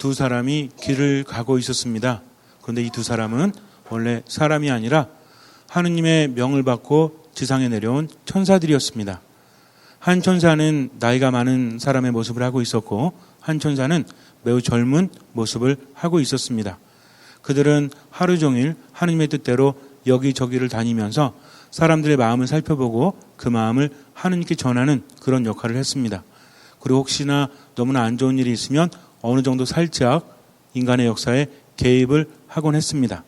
두 사람이 길을 가고 있었습니다. 그런데 이 두 사람은 원래 사람이 아니라 하느님의 명을 받고 지상에 내려온 천사들이었습니다. 한 천사는 나이가 많은 사람의 모습을 하고 있었고 한 천사는 매우 젊은 모습을 하고 있었습니다. 그들은 하루 종일 하느님의 뜻대로 여기저기를 다니면서 사람들의 마음을 살펴보고 그 마음을 하느님께 전하는 그런 역할을 했습니다. 그리고 혹시나 너무나 안 좋은 일이 있으면 어느 정도 살짝 인간의 역사에 개입을 하곤 했습니다.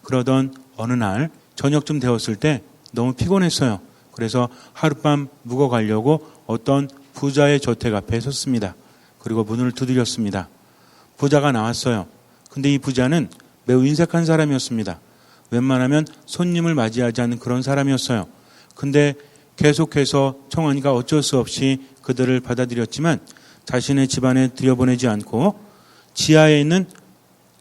그러던 어느 날 저녁쯤 되었을 때 너무 피곤했어요. 그래서 하룻밤 묵어 가려고 어떤 부자의 저택 앞에 섰습니다. 그리고 문을 두드렸습니다. 부자가 나왔어요. 근데 이 부자는 매우 인색한 사람이었습니다. 웬만하면 손님을 맞이하지 않는 그런 사람이었어요. 근데 계속해서 청하니까 어쩔 수 없이 그들을 받아들였지만 자신의 집안에 들여보내지 않고 지하에 있는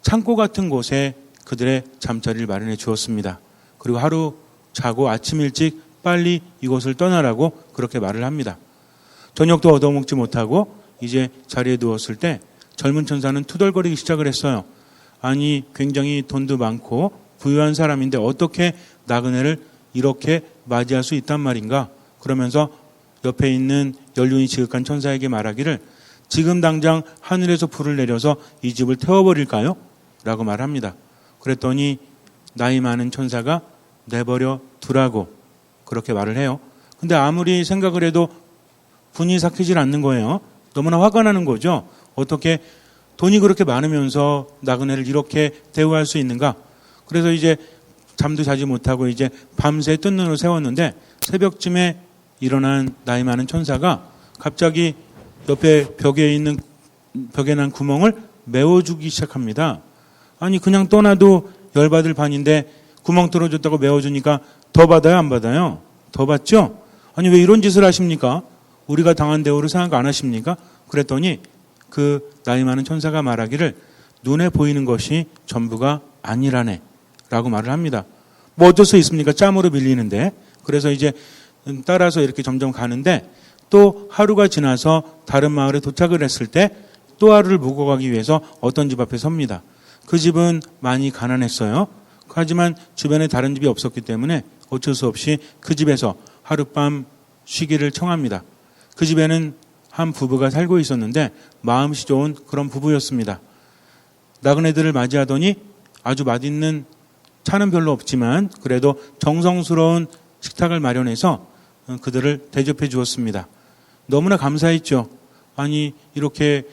창고 같은 곳에 그들의 잠자리를 마련해 주었습니다. 그리고 하루 자고 아침 일찍 빨리 이곳을 떠나라고 그렇게 말을 합니다. 저녁도 얻어먹지 못하고 이제 자리에 누웠을 때 젊은 천사는 투덜거리기 시작을 했어요. 아니 굉장히 돈도 많고 부유한 사람인데 어떻게 나그네를 이렇게 맞이할 수 있단 말인가? 그러면서 옆에 있는 연륜이 지극한 천사에게 말하기를 지금 당장 하늘에서 불을 내려서 이 집을 태워버릴까요? 라고 말합니다. 그랬더니 나이 많은 천사가 내버려 두라고 그렇게 말을 해요. 근데 아무리 생각을 해도 분이 삭히질 않는 거예요. 너무나 화가 나는 거죠. 어떻게 돈이 그렇게 많으면서 나그네를 이렇게 대우할 수 있는가? 그래서 이제 잠도 자지 못하고 이제 밤새 뜬 눈을 세웠는데 새벽쯤에 일어난 나이 많은 천사가 갑자기 옆에 벽에 난 구멍을 메워주기 시작합니다. 아니 그냥 떠나도 열받을 판인데 구멍 뚫어줬다고 메워주니까 더 받아요 안 받아요? 더 받죠? 아니 왜 이런 짓을 하십니까? 우리가 당한 대우를 생각 안 하십니까? 그랬더니 그 나이 많은 천사가 말하기를 눈에 보이는 것이 전부가 아니라네 라고 말을 합니다. 뭐 어쩔 수 있습니까? 짬으로 밀리는데. 그래서 이제 따라서 이렇게 점점 가는데 또 하루가 지나서 다른 마을에 도착을 했을 때 또 하루를 묵어가기 위해서 어떤 집 앞에 섭니다. 그 집은 많이 가난했어요. 하지만 주변에 다른 집이 없었기 때문에 어쩔 수 없이 그 집에서 하룻밤 쉬기를 청합니다. 그 집에는 한 부부가 살고 있었는데 마음씨 좋은 그런 부부였습니다. 나그네들을 맞이하더니 아주 맛있는 차는 별로 없지만 그래도 정성스러운 식탁을 마련해서 그들을 대접해 주었습니다. 너무나 감사했죠. 아니 이렇게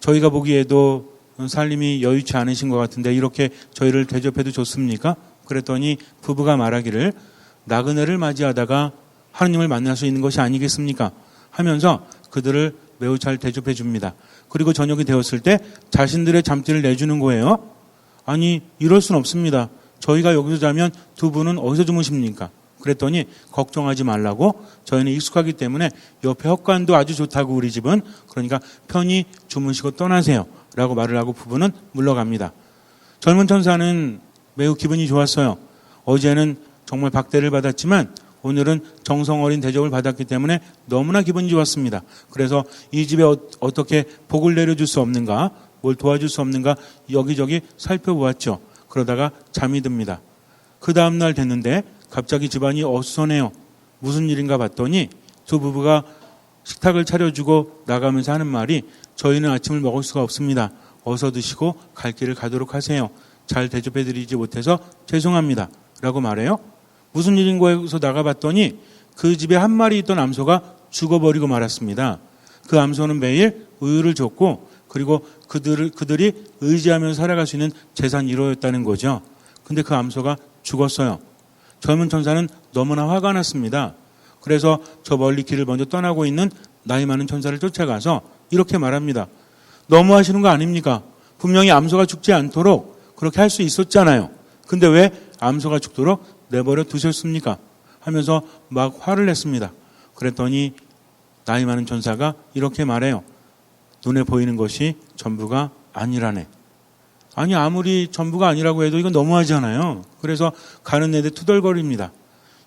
저희가 보기에도 살림이 여유치 않으신 것 같은데 이렇게 저희를 대접해도 좋습니까? 그랬더니 부부가 말하기를 나그네를 맞이하다가 하느님을 만날 수 있는 것이 아니겠습니까? 하면서 그들을 매우 잘 대접해 줍니다. 그리고 저녁이 되었을 때 자신들의 잠들을 내주는 거예요. 아니 이럴 순 없습니다. 저희가 여기서 자면 두 분은 어디서 주무십니까? 그랬더니 걱정하지 말라고 저희는 익숙하기 때문에 옆에 헛간도 아주 좋다고 우리 집은 그러니까 편히 주무시고 떠나세요 라고 말을 하고 부부는 물러갑니다. 젊은 천사는 매우 기분이 좋았어요. 어제는 정말 박대를 받았지만 오늘은 정성 어린 대접을 받았기 때문에 너무나 기분이 좋았습니다. 그래서 이 집에 어떻게 복을 내려줄 수 없는가, 뭘 도와줄 수 없는가 여기저기 살펴보았죠. 그러다가 잠이 듭니다. 그 다음날 됐는데 갑자기 집안이 어수선해요. 무슨 일인가 봤더니 두 부부가 식탁을 차려주고 나가면서 하는 말이 저희는 아침을 먹을 수가 없습니다. 어서 드시고 갈 길을 가도록 하세요. 잘 대접해드리지 못해서 죄송합니다. 라고 말해요. 무슨 일인 거에서 나가봤더니 그 집에 한 마리 있던 암소가 죽어버리고 말았습니다. 그 암소는 매일 우유를 줬고 그리고 그들이 의지하면서 살아갈 수 있는 재산 1호였다는 거죠. 근데 그 암소가 죽었어요. 젊은 천사는 너무나 화가 났습니다. 그래서 저 멀리 길을 먼저 떠나고 있는 나이 많은 천사를 쫓아가서 이렇게 말합니다. 너무 하시는 거 아닙니까? 분명히 암소가 죽지 않도록 그렇게 할 수 있었잖아요. 근데 왜 암소가 죽도록 내버려 두셨습니까? 하면서 막 화를 냈습니다. 그랬더니 나이 많은 천사가 이렇게 말해요. 눈에 보이는 것이 전부가 아니라네. 아니 아무리 전부가 아니라고 해도 이건 너무하잖아요. 그래서 가는 내내 투덜거립니다.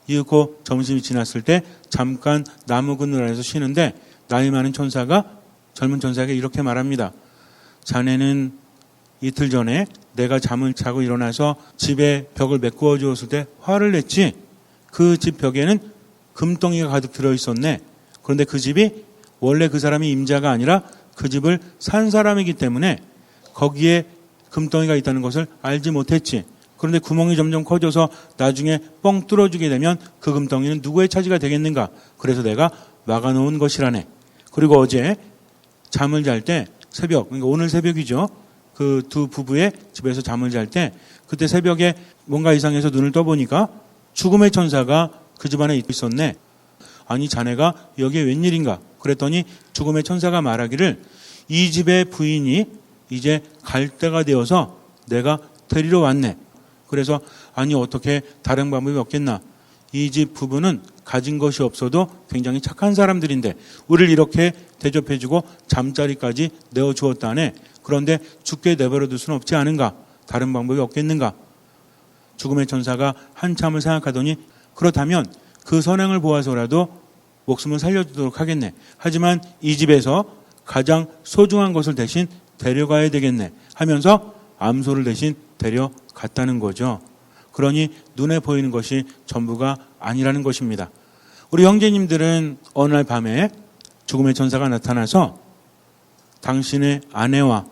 이윽고 점심이 지났을 때 잠깐 나무 그늘 안에서 쉬는데 나이 많은 천사가 젊은 천사에게 이렇게 말합니다. 자네는 이틀 전에 내가 잠을 자고 일어나서 집에 벽을 메꾸어 주었을 때 화를 냈지. 그 집 벽에는 금덩이가 가득 들어있었네. 그런데 그 집이 원래 그 사람이 임자가 아니라 그 집을 산 사람이기 때문에 거기에 금덩이가 있다는 것을 알지 못했지. 그런데 구멍이 점점 커져서 나중에 뻥 뚫어주게 되면 그 금덩이는 누구의 차지가 되겠는가. 그래서 내가 막아놓은 것이라네. 그리고 어제 잠을 잘 때 새벽, 그러니까 오늘 새벽이죠. 그 두 부부의 집에서 잠을 잘 때 그때 새벽에 뭔가 이상해서 눈을 떠보니까 죽음의 천사가 그 집안에 있었네. 아니 자네가 여기에 웬일인가. 그랬더니 죽음의 천사가 말하기를 이 집의 부인이 이제 갈 때가 되어서 내가 데리러 왔네. 그래서 아니 어떻게 다른 방법이 없겠나. 이 집 부부는 가진 것이 없어도 굉장히 착한 사람들인데 우리를 이렇게 대접해주고 잠자리까지 내어주었다네. 그런데 죽게 내버려둘 수는 없지 않은가. 다른 방법이 없겠는가. 죽음의 천사가 한참을 생각하더니 그렇다면 그 선행을 보아서라도 목숨을 살려주도록 하겠네. 하지만 이 집에서 가장 소중한 것을 대신 데려가야 되겠네 하면서 암소를 대신 데려갔다는 거죠. 그러니 눈에 보이는 것이 전부가 아니라는 것입니다. 우리 형제님들은 어느 날 밤에 죽음의 천사가 나타나서 당신의 아내와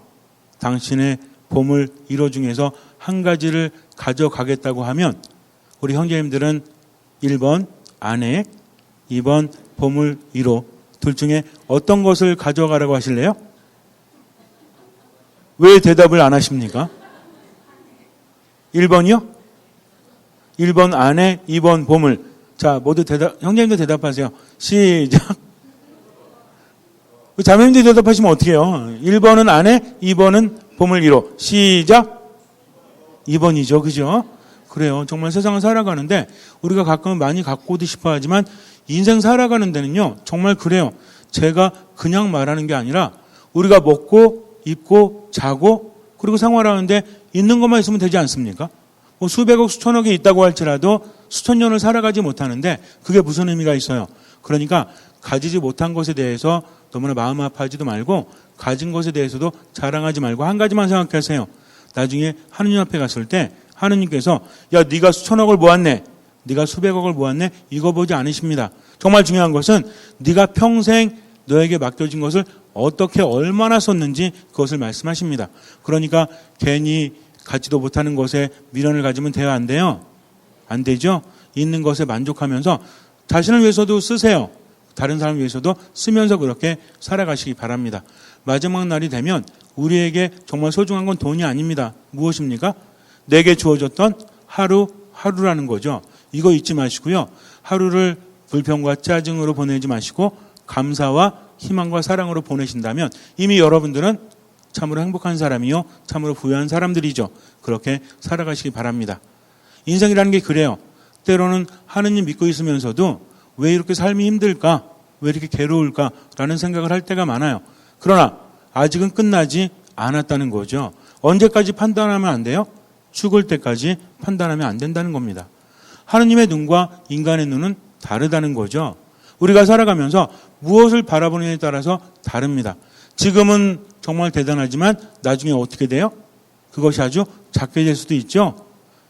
당신의 보물 1호 중에서 한 가지를 가져가겠다고 하면 우리 형제님들은 1번 아내, 2번 보물 1호 둘 중에 어떤 것을 가져가라고 하실래요? 왜 대답을 안 하십니까? 1번이요? 1번 아내, 2번 보물. 자, 모두 형제님들 대답하세요. 시작. 자매님들 대답하시면 어떻게 해요? 1번은 아내, 2번은 보물 1호. 시작. 2번이죠. 그죠? 그래요. 정말 세상을 살아가는데 우리가 가끔은 많이 갖고도 싶어 하지만 인생 살아가는 데는요. 정말 그래요. 제가 그냥 말하는 게 아니라 우리가 먹고 입고 자고 그리고 생활하는데 있는 것만 있으면 되지 않습니까? 뭐 수백억 수천억이 있다고 할지라도 수천 년을 살아가지 못하는데 그게 무슨 의미가 있어요? 그러니까 가지지 못한 것에 대해서 너무나 마음 아파하지도 말고 가진 것에 대해서도 자랑하지 말고 한 가지만 생각하세요. 나중에 하느님 앞에 갔을 때 하느님께서 야 네가 수천억을 모았네. 네가 수백억을 모았네. 이거 보지 않으십니다. 정말 중요한 것은 네가 평생 너에게 맡겨진 것을 어떻게 얼마나 썼는지 그것을 말씀하십니다. 그러니까 괜히 갖지도 못하는 것에 미련을 가지면 돼요? 안 돼요? 안 되죠? 있는 것에 만족하면서 자신을 위해서도 쓰세요. 다른 사람을 위해서도 쓰면서 그렇게 살아가시기 바랍니다. 마지막 날이 되면 우리에게 정말 소중한 건 돈이 아닙니다. 무엇입니까? 내게 주어졌던 하루라는 거죠. 이거 잊지 마시고요. 하루를 불평과 짜증으로 보내지 마시고 감사와 희망과 사랑으로 보내신다면 이미 여러분들은 참으로 행복한 사람이요. 참으로 부유한 사람들이죠. 그렇게 살아가시기 바랍니다. 인생이라는 게 그래요. 때로는 하느님 믿고 있으면서도 왜 이렇게 삶이 힘들까? 왜 이렇게 괴로울까?라는 생각을 할 때가 많아요. 그러나 아직은 끝나지 않았다는 거죠. 언제까지 판단하면 안 돼요? 죽을 때까지 판단하면 안 된다는 겁니다. 하느님의 눈과 인간의 눈은 다르다는 거죠. 우리가 살아가면서 무엇을 바라보느냐에 따라서 다릅니다. 지금은 정말 대단하지만 나중에 어떻게 돼요? 그것이 아주 작게 될 수도 있죠.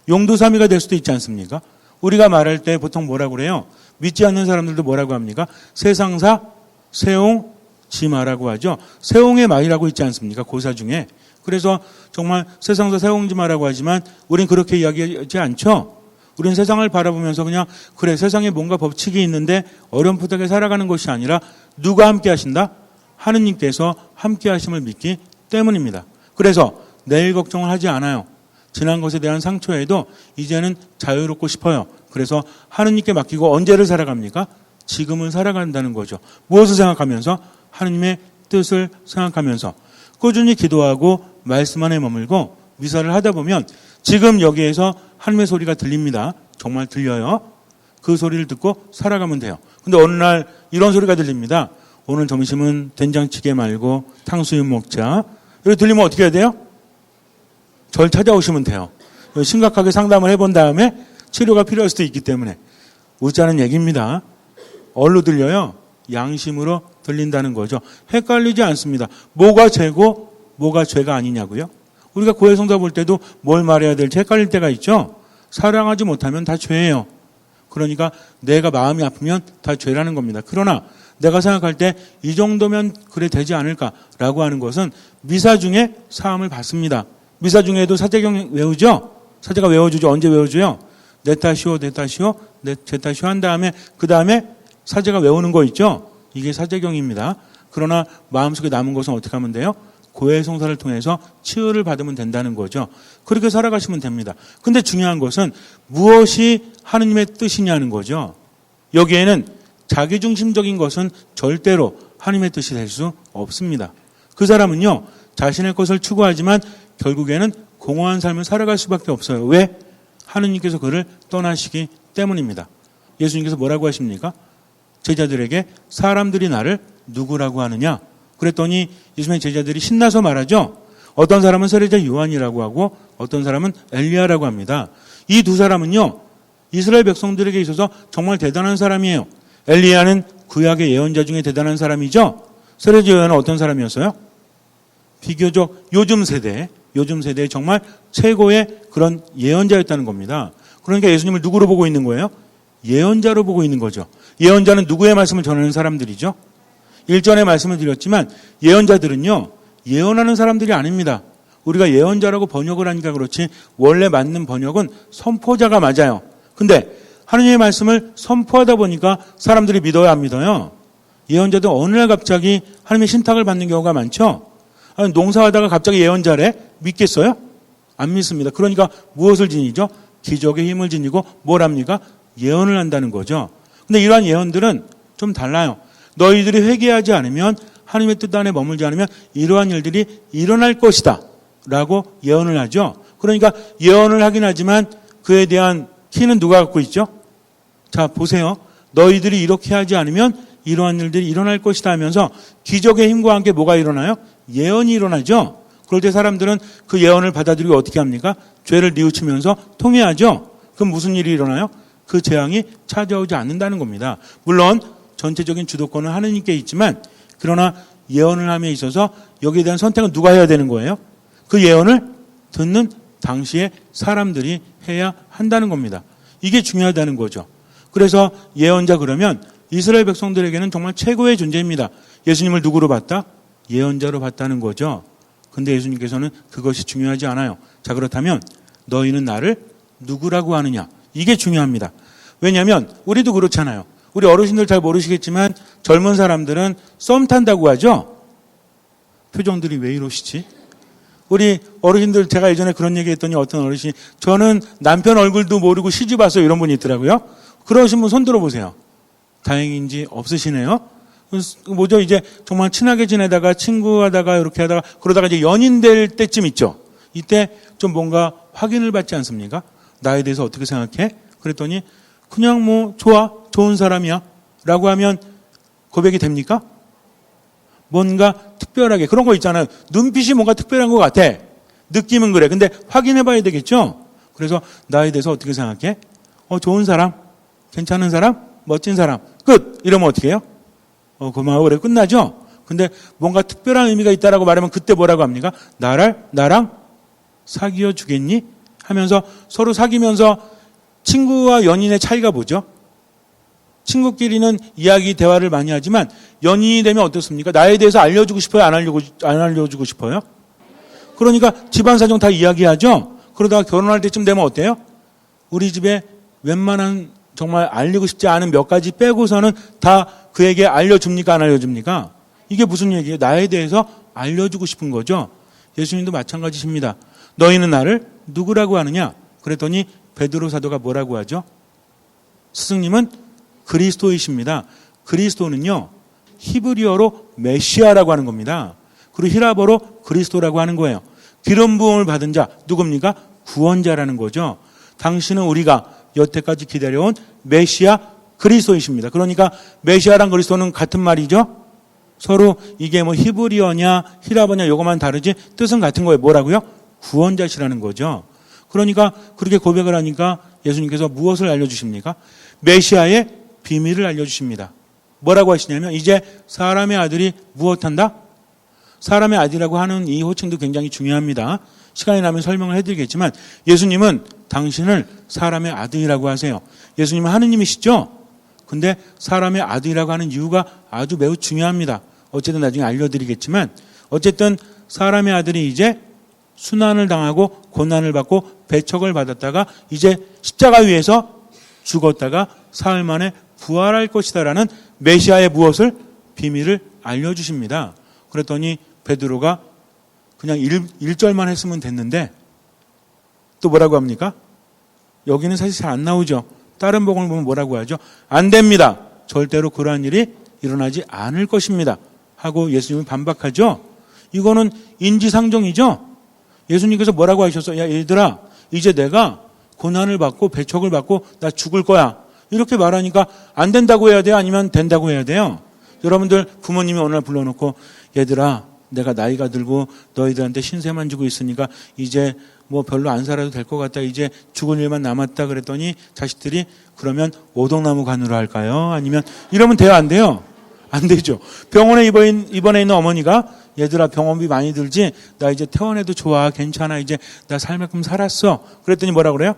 용두사미가 될 수도 있지 않습니까? 우리가 말할 때 보통 뭐라고 그래요? 믿지 않는 사람들도 뭐라고 합니까? 세상사 세옹지마라고 하죠. 세옹의 말이라고 있지 않습니까? 고사 중에. 그래서 정말 세상사 세옹지마라고 하지만 우린 그렇게 이야기하지 않죠. 우린 세상을 바라보면서 그냥 그래 세상에 뭔가 법칙이 있는데 어렴풋하게 살아가는 것이 아니라 누가 함께 하신다? 하느님께서 함께 하심을 믿기 때문입니다. 그래서 내일 걱정을 하지 않아요. 지난 것에 대한 상처에도 이제는 자유롭고 싶어요. 그래서 하느님께 맡기고 언제를 살아갑니까? 지금을 살아간다는 거죠. 무엇을 생각하면서? 하느님의 뜻을 생각하면서 꾸준히 기도하고 말씀 안에 머물고 미사를 하다 보면 지금 여기에서 하느님의 소리가 들립니다. 정말 들려요. 그 소리를 듣고 살아가면 돼요. 근데 어느 날 이런 소리가 들립니다. 오늘 점심은 된장찌개 말고 탕수육 먹자. 이렇게 들리면 어떻게 해야 돼요? 절 찾아오시면 돼요. 심각하게 상담을 해본 다음에 치료가 필요할 수도 있기 때문에 웃자는 얘기입니다. 얼로 들려요? 양심으로 들린다는 거죠. 헷갈리지 않습니다. 뭐가 죄고 뭐가 죄가 아니냐고요? 우리가 고해성사 볼 때도 뭘 말해야 될지 헷갈릴 때가 있죠. 사랑하지 못하면 다 죄예요. 그러니까 내가 마음이 아프면 다 죄라는 겁니다. 그러나 내가 생각할 때 이 정도면 그래 되지 않을까라고 하는 것은 미사 중에 사함을 받습니다. 미사 중에도 사제경 외우죠? 사제가 외워주죠. 언제 외워줘요? 내 탓이오, 내 탓이오, 제 탓이오 한 다음에 그 다음에 사제가 외우는 거 있죠? 이게 사제경입니다. 그러나 마음속에 남은 것은 어떻게 하면 돼요? 고해성사를 통해서 치유를 받으면 된다는 거죠. 그렇게 살아가시면 됩니다. 근데 중요한 것은 무엇이 하느님의 뜻이냐는 거죠. 여기에는 자기중심적인 것은 절대로 하느님의 뜻이 될 수 없습니다. 그 사람은요, 자신의 것을 추구하지만 결국에는 공허한 삶을 살아갈 수밖에 없어요. 왜? 하느님께서 그를 떠나시기 때문입니다. 예수님께서 뭐라고 하십니까? 제자들에게 사람들이 나를 누구라고 하느냐? 그랬더니 예수님의 제자들이 신나서 말하죠. 어떤 사람은 세례자 요한이라고 하고 어떤 사람은 엘리야라고 합니다. 이 두 사람은요, 이스라엘 백성들에게 있어서 정말 대단한 사람이에요. 엘리야는 구약의 예언자 중에 대단한 사람이죠. 세례자 요한은 어떤 사람이었어요? 비교적 요즘 세대에 정말 최고의 그런 예언자였다는 겁니다. 그러니까 예수님을 누구로 보고 있는 거예요? 예언자로 보고 있는 거죠. 예언자는 누구의 말씀을 전하는 사람들이죠? 일전에 말씀을 드렸지만 예언자들은요, 예언하는 사람들이 아닙니다. 우리가 예언자라고 번역을 하니까 그렇지 원래 맞는 번역은 선포자가 맞아요. 근데 하느님의 말씀을 선포하다 보니까 사람들이 믿어야 안 믿어요. 예언자도 어느 날 갑자기 하느님의 신탁을 받는 경우가 많죠. 아니, 농사하다가 갑자기 예언자래? 믿겠어요? 안 믿습니다. 그러니까 무엇을 지니죠? 기적의 힘을 지니고 뭘 합니까? 예언을 한다는 거죠. 근데 이러한 예언들은 좀 달라요. 너희들이 회개하지 않으면 하나님의 뜻 안에 머물지 않으면 이러한 일들이 일어날 것이다 라고 예언을 하죠. 그러니까 예언을 하긴 하지만 그에 대한 키는 누가 갖고 있죠? 자, 보세요. 너희들이 이렇게 하지 않으면 이러한 일들이 일어날 것이다 하면서 기적의 힘과 함께 뭐가 일어나요? 예언이 일어나죠. 그럴 때 사람들은 그 예언을 받아들이고 어떻게 합니까? 죄를 뉘우치면서 통회하죠. 그럼 무슨 일이 일어나요? 그 재앙이 찾아오지 않는다는 겁니다. 물론 전체적인 주도권은 하느님께 있지만 그러나 예언을 함에 있어서 여기에 대한 선택은 누가 해야 되는 거예요? 그 예언을 듣는 당시에 사람들이 해야 한다는 겁니다. 이게 중요하다는 거죠. 그래서 예언자 그러면 이스라엘 백성들에게는 정말 최고의 존재입니다. 예수님을 누구로 봤다? 예언자로 봤다는 거죠. 근데 예수님께서는 그것이 중요하지 않아요. 자, 그렇다면 너희는 나를 누구라고 하느냐? 이게 중요합니다. 왜냐하면 우리도 그렇잖아요. 우리 어르신들 잘 모르시겠지만 젊은 사람들은 썸 탄다고 하죠. 표정들이 왜 이러시지? 우리 어르신들 제가 예전에 그런 얘기 했더니 어떤 어르신이 저는 남편 얼굴도 모르고 시집 왔어요. 이런 분이 있더라고요. 그러신 분 손 들어보세요. 다행인지 없으시네요. 뭐죠? 이제 정말 친하게 지내다가 친구하다가 이렇게 하다가 그러다가 이제 연인 될 때쯤 있죠. 이때 좀 뭔가 확인을 받지 않습니까? 나에 대해서 어떻게 생각해? 그랬더니 그냥 뭐 좋아, 좋은 사람이야 라고 하면 고백이 됩니까? 뭔가 특별하게 그런 거 있잖아요. 눈빛이 뭔가 특별한 것 같아. 느낌은 그래. 근데 확인해 봐야 되겠죠? 그래서 나에 대해서 어떻게 생각해? 좋은 사람, 괜찮은 사람, 멋진 사람, 끝! 이러면 어떻게 해요? 고마워. 그래. 끝나죠? 근데 뭔가 특별한 의미가 있다라고 말하면 그때 뭐라고 합니까? 나랑 사귀어 주겠니? 하면서 서로 사귀면서 친구와 연인의 차이가 뭐죠? 친구끼리는 이야기, 대화를 많이 하지만 연인이 되면 어떻습니까? 나에 대해서 알려주고 싶어요? 안 알려주고 싶어요? 그러니까 집안 사정 다 이야기하죠? 그러다가 결혼할 때쯤 되면 어때요? 우리 집에 웬만한 정말 알리고 싶지 않은 몇 가지 빼고서는 다 그에게 알려줍니까? 안 알려줍니까? 이게 무슨 얘기예요? 나에 대해서 알려주고 싶은 거죠. 예수님도 마찬가지십니다. 너희는 나를 누구라고 하느냐? 그랬더니 베드로 사도가 뭐라고 하죠? 스승님은 그리스도이십니다. 그리스도는요, 히브리어로 메시아라고 하는 겁니다. 그리고 히라버로 그리스도라고 하는 거예요. 기름 부음을 받은 자, 누굽니까? 구원자라는 거죠. 당신은 우리가 여태까지 기다려온 메시아 그리스도이십니다. 그러니까 메시아랑 그리스도는 같은 말이죠. 서로 이게 뭐 히브리어냐 히라버냐 요것만 다르지 뜻은 같은 거예요. 뭐라고요? 구원자시라는 거죠. 그러니까 그렇게 고백을 하니까 예수님께서 무엇을 알려주십니까? 메시아의 비밀을 알려주십니다. 뭐라고 하시냐면 이제 사람의 아들이 무엇한다? 사람의 아들이라고 하는 이 호칭도 굉장히 중요합니다. 시간이 나면 설명을 해드리겠지만 예수님은 당신을 사람의 아들이라고 하세요. 예수님은 하느님이시죠? 근데 사람의 아들이라고 하는 이유가 아주 매우 중요합니다. 어쨌든 나중에 알려드리겠지만 어쨌든 사람의 아들이 이제 순환을 당하고 고난을 받고 배척을 받았다가 이제 십자가 위에서 죽었다가 사흘 만에 부활할 것이다라는 메시아의 무엇을? 비밀을 알려주십니다. 그랬더니 베드로가 그냥 1절만 했으면 됐는데 또 뭐라고 합니까? 여기는 사실 잘 안 나오죠. 다른 복음을 보면 뭐라고 하죠? 안 됩니다. 절대로 그러한 일이 일어나지 않을 것입니다. 하고 예수님은 반박하죠. 이거는 인지상정이죠. 예수님께서 뭐라고 하셨어요? 야 얘들아 이제 내가 고난을 받고 배척을 받고 나 죽을 거야. 이렇게 말하니까 안 된다고 해야 돼요? 아니면 된다고 해야 돼요? 여러분들 부모님이 어느 날 불러놓고 얘들아 내가 나이가 들고 너희들한테 신세만 주고 있으니까 이제 뭐 별로 안 살아도 될 것 같다. 이제 죽을 일만 남았다 그랬더니 자식들이 그러면 오동나무 간으로 할까요? 아니면 이러면 돼요? 안 돼요? 안 되죠. 병원에 입원해 있는 어머니가 얘들아 병원비 많이 들지? 나 이제 퇴원해도 좋아. 괜찮아. 이제 나 살 만큼 살았어. 그랬더니 뭐라 그래요?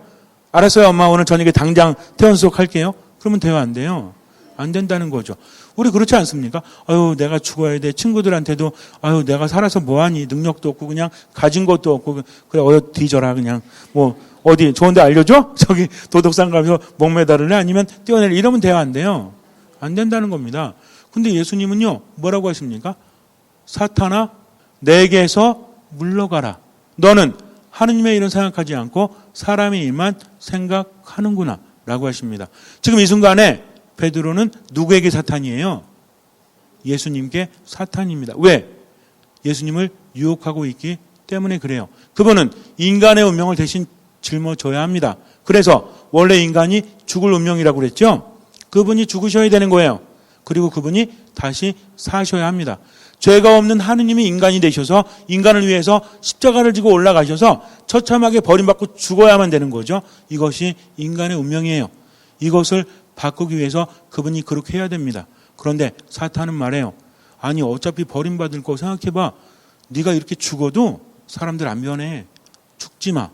알았어요 엄마 오늘 저녁에 당장 퇴원 수속할게요. 그러면 돼요? 안 돼요? 안 된다는 거죠. 우리 그렇지 않습니까? 아유 내가 죽어야 돼. 친구들한테도 아유 내가 살아서 뭐하니. 능력도 없고 그냥 가진 것도 없고 그래 어여 뒤져라 그냥 뭐 어디 좋은 데 알려줘? 저기 도덕상 가서 목매달을래? 아니면 뛰어낼래? 이러면 돼요? 안 돼요? 안 된다는 겁니다. 근데 예수님은요 뭐라고 하십니까? 사탄아 내게서 물러가라. 너는 하느님의 일은 생각하지 않고 사람의 일만 생각하는구나 라고 하십니다. 지금 이 순간에 베드로는 누구에게 사탄이에요? 예수님께 사탄입니다. 왜? 예수님을 유혹하고 있기 때문에 그래요. 그분은 인간의 운명을 대신 짊어져야 합니다. 그래서 원래 인간이 죽을 운명이라고 그랬죠? 그분이 죽으셔야 되는 거예요. 그리고 그분이 다시 사셔야 합니다. 죄가 없는 하느님이 인간이 되셔서 인간을 위해서 십자가를 지고 올라가셔서 처참하게 버림받고 죽어야만 되는 거죠. 이것이 인간의 운명이에요. 이것을 바꾸기 위해서 그분이 그렇게 해야 됩니다. 그런데 사탄은 말해요. 아니 어차피 버림받을 거 생각해봐. 네가 이렇게 죽어도 사람들 안 변해. 죽지 마.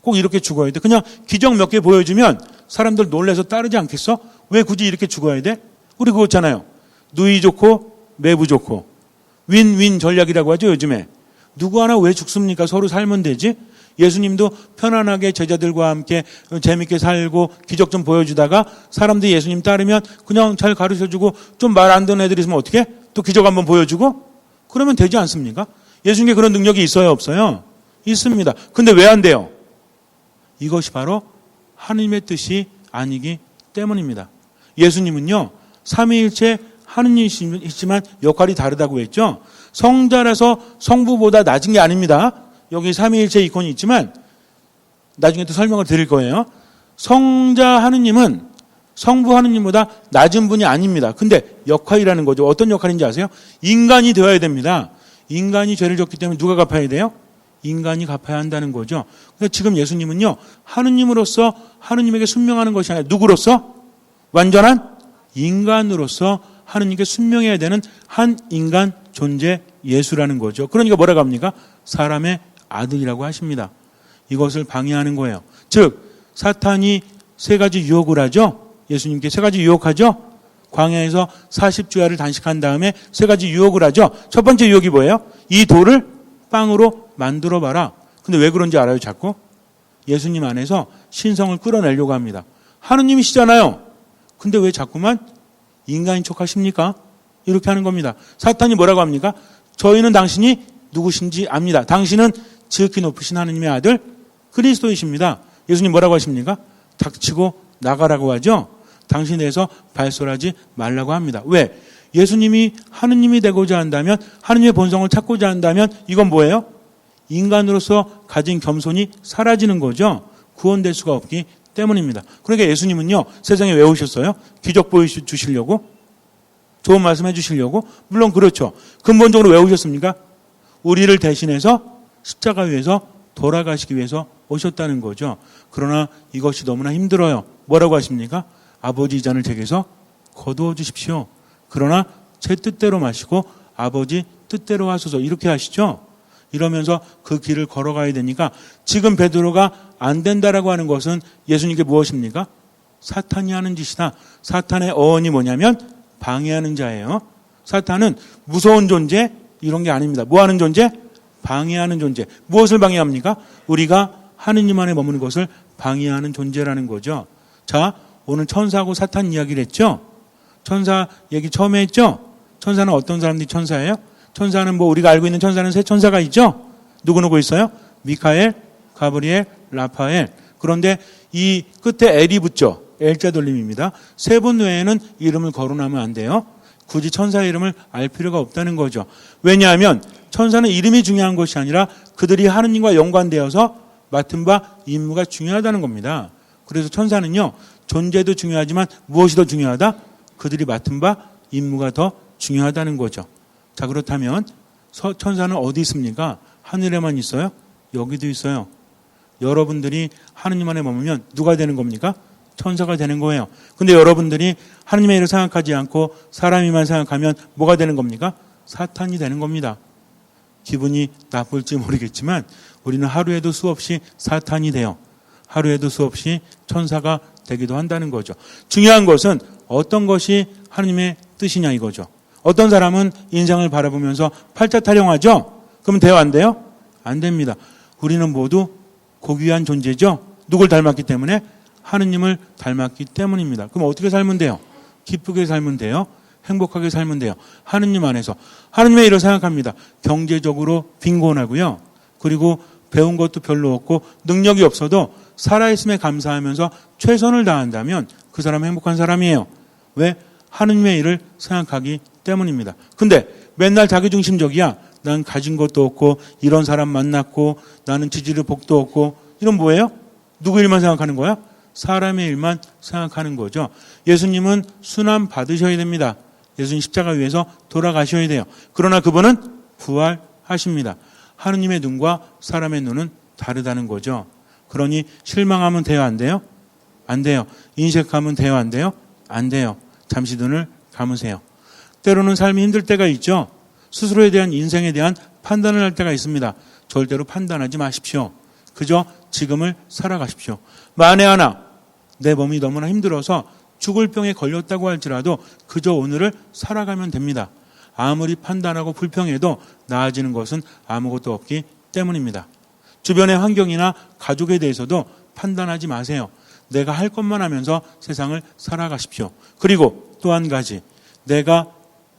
꼭 이렇게 죽어야 돼. 그냥 기적 몇 개 보여주면 사람들 놀라서 따르지 않겠어? 왜 굳이 이렇게 죽어야 돼? 우리 그거 있잖아요. 누이 좋고 매부 좋고 윈윈 전략이라고 하죠 요즘에. 누구 하나 왜 죽습니까? 서로 살면 되지. 예수님도 편안하게 제자들과 함께 재밌게 살고 기적 좀 보여주다가 사람들이 예수님 따르면 그냥 잘 가르쳐주고 좀 말 안 듣는 애들이 있으면 어떻게? 또 기적 한번 보여주고? 그러면 되지 않습니까? 예수님께 그런 능력이 있어요 없어요? 있습니다. 근데 왜 안 돼요? 이것이 바로 하느님의 뜻이 아니기 때문입니다. 예수님은요 삼위일체 하느님이시지만 역할이 다르다고 했죠. 성자라서 성부보다 낮은 게 아닙니다. 여기 삼위일체 이콘이 있지만 나중에 또 설명을 드릴 거예요. 성자 하느님은 성부 하느님보다 낮은 분이 아닙니다. 근데 역할이라는 거죠. 어떤 역할인지 아세요? 인간이 되어야 됩니다. 인간이 죄를 졌기 때문에 누가 갚아야 돼요? 인간이 갚아야 한다는 거죠. 근데 지금 예수님은요 하느님으로서 하느님에게 순명하는 것이 아니라 누구로서? 완전한 인간으로서 하느님께 순명해야 되는 한 인간 존재 예수라는 거죠. 그러니까 뭐라고 합니까? 사람의 아들이라고 하십니다. 이것을 방해하는 거예요. 즉 사탄이 세 가지 유혹을 하죠. 예수님께 세 가지 유혹하죠. 광야에서 40주야를 단식한 다음에 세 가지 유혹을 하죠. 첫 번째 유혹이 뭐예요? 이 돌을 빵으로 만들어 봐라. 근데 왜 그런지 알아요? 자꾸 예수님 안에서 신성을 끌어내려고 합니다. 하느님이시잖아요. 근데 왜 자꾸만 인간인 척 하십니까? 이렇게 하는 겁니다. 사탄이 뭐라고 합니까? 저희는 당신이 누구신지 압니다. 당신은 지극히 높으신 하느님의 아들 그리스도이십니다. 예수님 뭐라고 하십니까? 닥치고 나가라고 하죠. 당신에 대해서 발설하지 말라고 합니다. 왜? 예수님이 하느님이 되고자 한다면 하느님의 본성을 찾고자 한다면 이건 뭐예요? 인간으로서 가진 겸손이 사라지는 거죠. 구원될 수가 없기 때문입니다. 그러니까 예수님은요 세상에 왜 오셨어요? 기적 보여주시려고? 좋은 말씀 해주시려고? 물론 그렇죠. 근본적으로 왜 오셨습니까? 우리를 대신해서 십자가 위에서 돌아가시기 위해서 오셨다는 거죠. 그러나 이것이 너무나 힘들어요. 뭐라고 하십니까? 아버지 이 잔을 제게서 거두어 주십시오. 그러나 제 뜻대로 마시고 아버지 뜻대로 하소서 이렇게 하시죠. 이러면서 그 길을 걸어가야 되니까 지금 베드로가 안 된다라고 하는 것은 예수님께 무엇입니까? 사탄이 하는 짓이다. 사탄의 어원이 뭐냐면 방해하는 자예요. 사탄은 무서운 존재 이런 게 아닙니다. 뭐 하는 존재? 방해하는 존재. 무엇을 방해합니까? 우리가 하느님 안에 머무는 것을 방해하는 존재라는 거죠. 자, 오늘 천사하고 사탄 이야기를 했죠. 천사 얘기 처음에 했죠. 천사는 어떤 사람들이 천사예요? 천사는 뭐 우리가 알고 있는 천사는 세 천사가 있죠. 누구 있어요? 미카엘, 가브리엘, 라파엘. 그런데 이 끝에 엘이 붙죠. 엘자 돌림입니다. 세 분 외에는 이름을 거론하면 안 돼요. 굳이 천사 이름을 알 필요가 없다는 거죠. 왜냐하면 천사는 이름이 중요한 것이 아니라 그들이 하느님과 연관되어서 맡은 바 임무가 중요하다는 겁니다. 그래서 천사는요, 존재도 중요하지만 무엇이 더 중요하다? 그들이 맡은 바 임무가 더 중요하다는 거죠. 자, 그렇다면 천사는 어디 있습니까? 하늘에만 있어요? 여기도 있어요. 여러분들이 하느님 안에 머물면 누가 되는 겁니까? 천사가 되는 거예요. 근데 여러분들이 하느님의 일을 생각하지 않고 사람이만 생각하면 뭐가 되는 겁니까? 사탄이 되는 겁니다. 기분이 나쁠지 모르겠지만 우리는 하루에도 수없이 사탄이 돼요. 하루에도 수없이 천사가 되기도 한다는 거죠. 중요한 것은 어떤 것이 하느님의 뜻이냐 이거죠. 어떤 사람은 인생을 바라보면서 팔자 타령하죠? 그럼 돼요, 안 돼요? 안 됩니다. 우리는 모두 고귀한 존재죠? 누굴 닮았기 때문에? 하느님을 닮았기 때문입니다. 그럼 어떻게 살면 돼요? 기쁘게 살면 돼요? 행복하게 살면 돼요? 하느님 안에서. 하느님의 일을 생각합니다. 경제적으로 빈곤하고요. 그리고 배운 것도 별로 없고 능력이 없어도 살아있음에 감사하면서 최선을 다한다면 그 사람은 행복한 사람이에요. 왜? 하느님의 일을 생각하기 때문입니다. 근데 맨날 자기중심적이야. 난 가진 것도 없고 이런 사람 만났고 나는 지지를 복도 없고 이런 뭐예요? 누구 일만 생각하는 거야? 사람의 일만 생각하는 거죠. 예수님은 순환 받으셔야 됩니다. 예수님 십자가 위에서 돌아가셔야 돼요. 그러나 그분은 부활하십니다. 하느님의 눈과 사람의 눈은 다르다는 거죠. 그러니 실망하면 돼요, 안 돼요? 안 돼요. 인색하면 돼요, 안 돼요? 안 돼요. 잠시 눈을 감으세요. 때로는 삶이 힘들 때가 있죠. 스스로에 대한 인생에 대한 판단을 할 때가 있습니다. 절대로 판단하지 마십시오. 그저 지금을 살아가십시오. 만에 하나 내 몸이 너무나 힘들어서 죽을 병에 걸렸다고 할지라도 그저 오늘을 살아가면 됩니다. 아무리 판단하고 불평해도 나아지는 것은 아무것도 없기 때문입니다. 주변의 환경이나 가족에 대해서도 판단하지 마세요. 내가 할 것만 하면서 세상을 살아가십시오. 그리고 또 한 가지, 내가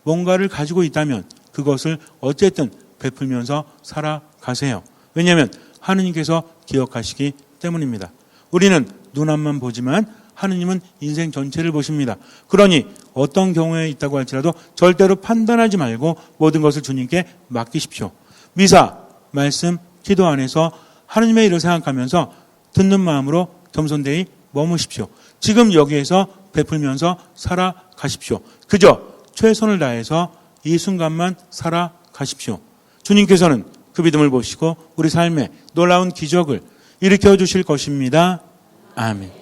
뭔가를 가지고 있다면 그것을 어쨌든 베풀면서 살아가세요. 왜냐하면 하느님께서 기억하시기 때문입니다. 우리는 눈 앞만 보지만 하느님은 인생 전체를 보십니다. 그러니 어떤 경우에 있다고 할지라도 절대로 판단하지 말고 모든 것을 주님께 맡기십시오. 미사, 말씀, 기도 안에서 하느님의 일을 생각하면서 듣는 마음으로 겸손되이 머무십시오. 지금 여기에서 베풀면서 살아가십시오. 그저 최선을 다해서 이 순간만 살아가십시오. 주님께서는 그 믿음을 보시고 우리 삶에 놀라운 기적을 일으켜 주실 것입니다. 아멘.